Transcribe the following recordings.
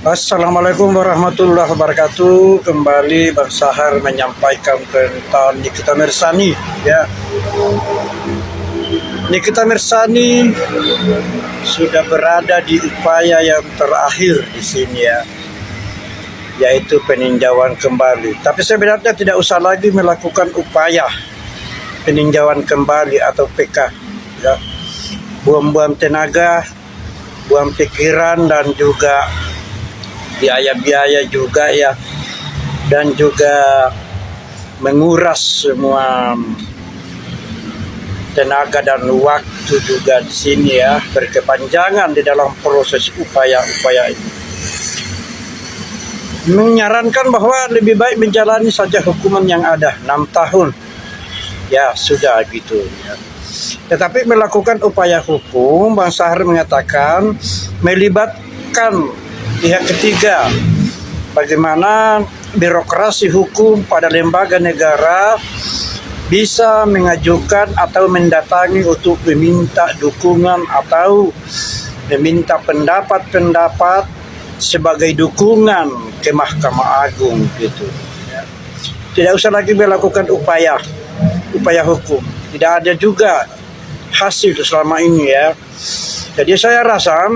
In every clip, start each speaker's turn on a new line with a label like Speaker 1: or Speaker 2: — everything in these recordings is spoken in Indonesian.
Speaker 1: Assalamualaikum warahmatullahi wabarakatuh. Kembali Bang Sahar menyampaikan tentang Nikita Mirzani. Ya, Nikita Mirzani sudah berada di upaya yang terakhir di sini ya, yaitu peninjauan kembali. Tapi sebenarnya tidak usah lagi melakukan upaya peninjauan kembali atau PK. Ya, buang-buang tenaga, buang pikiran dan juga biaya-biaya juga ya, dan juga menguras semua tenaga dan waktu juga di sini ya, berkepanjangan di dalam proses upaya-upaya ini. Menyarankan bahwa lebih baik menjalani saja hukuman yang ada 6 tahun. Ya sudah gitu ya. Tetapi melakukan upaya hukum, Bang Sahar mengatakan melibatkan pihak ketiga, bagaimana birokrasi hukum pada lembaga negara bisa mengajukan atau mendatangi untuk meminta dukungan atau meminta pendapat-pendapat sebagai dukungan ke Mahkamah Agung gitu. Tidak usah lagi melakukan upaya hukum. Tidak ada juga hasil selama ini ya. Jadi saya rasa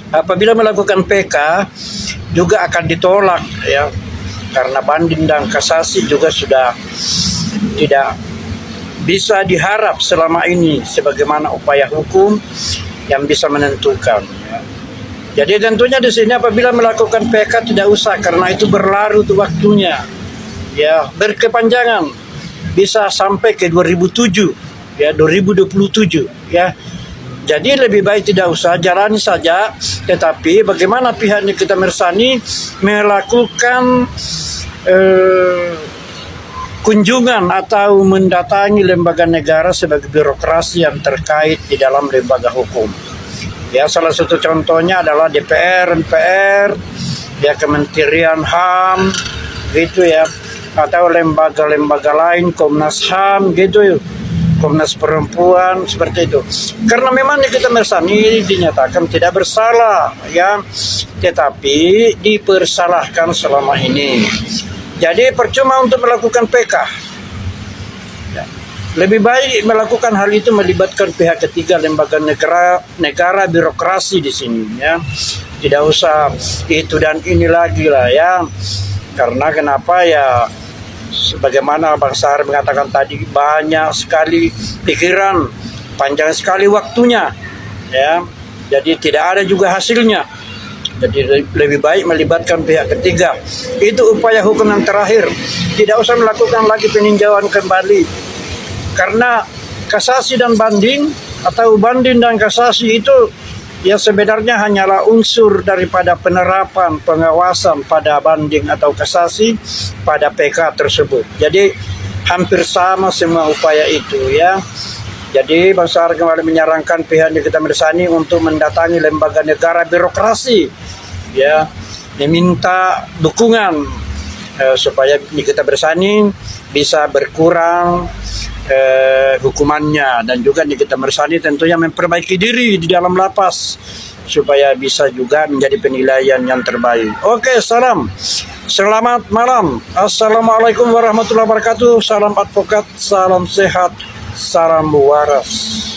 Speaker 1: apabila melakukan PK juga akan ditolak ya, karena banding dan kasasi juga sudah tidak bisa diharap selama ini sebagaimana upaya hukum yang bisa menentukan ya. Jadi tentunya di sini apabila melakukan PK tidak usah, karena itu berlarut waktunya ya, berkepanjangan, bisa sampai ke 2007 ya, 2027 ya. Jadi lebih baik tidak usah, jalani saja. Tetapi bagaimana pihak Nikita Mirzani melakukan kunjungan atau mendatangi lembaga negara sebagai birokrasi yang terkait di dalam lembaga hukum. Ya, salah satu contohnya adalah DPR, MPR, ya, Kementerian HAM, gitu ya, atau lembaga-lembaga lain, Komnas HAM, gitu ya. Komnas Perempuan, seperti itu. Karena memang Nikita Mirzani dinyatakan tidak bersalah ya, tetapi dipersalahkan selama ini. Jadi percuma untuk melakukan PK ya. Lebih baik melakukan hal itu melibatkan pihak ketiga, lembaga negara birokrasi di sini ya. Tidak usah itu dan ini lagi lah ya. Karena kenapa ya, sebagaimana Bang Sahar mengatakan tadi, banyak sekali pikiran, panjang sekali waktunya ya. Jadi tidak ada juga hasilnya. Jadi lebih baik melibatkan pihak ketiga. Itu upaya hukum yang terakhir. Tidak usah melakukan lagi peninjauan kembali. Karena kasasi dan banding atau banding dan kasasi itu ya sebenarnya hanyalah unsur daripada penerapan pengawasan pada banding atau kasasi pada PK tersebut. Jadi hampir sama semua upaya itu ya. Jadi Bang Sahar kembali menyarankan pihak Nikita Mirzani untuk mendatangi lembaga negara birokrasi ya, meminta dukungan supaya Nikita Mirzani bisa berkurang hukumannya, dan juga Nikita Mirzani tentunya memperbaiki diri di dalam lapas supaya bisa juga menjadi penilaian yang terbaik. Oke, selamat malam. Assalamualaikum warahmatullahi wabarakatuh. Salam advokat, salam sehat, salam waras.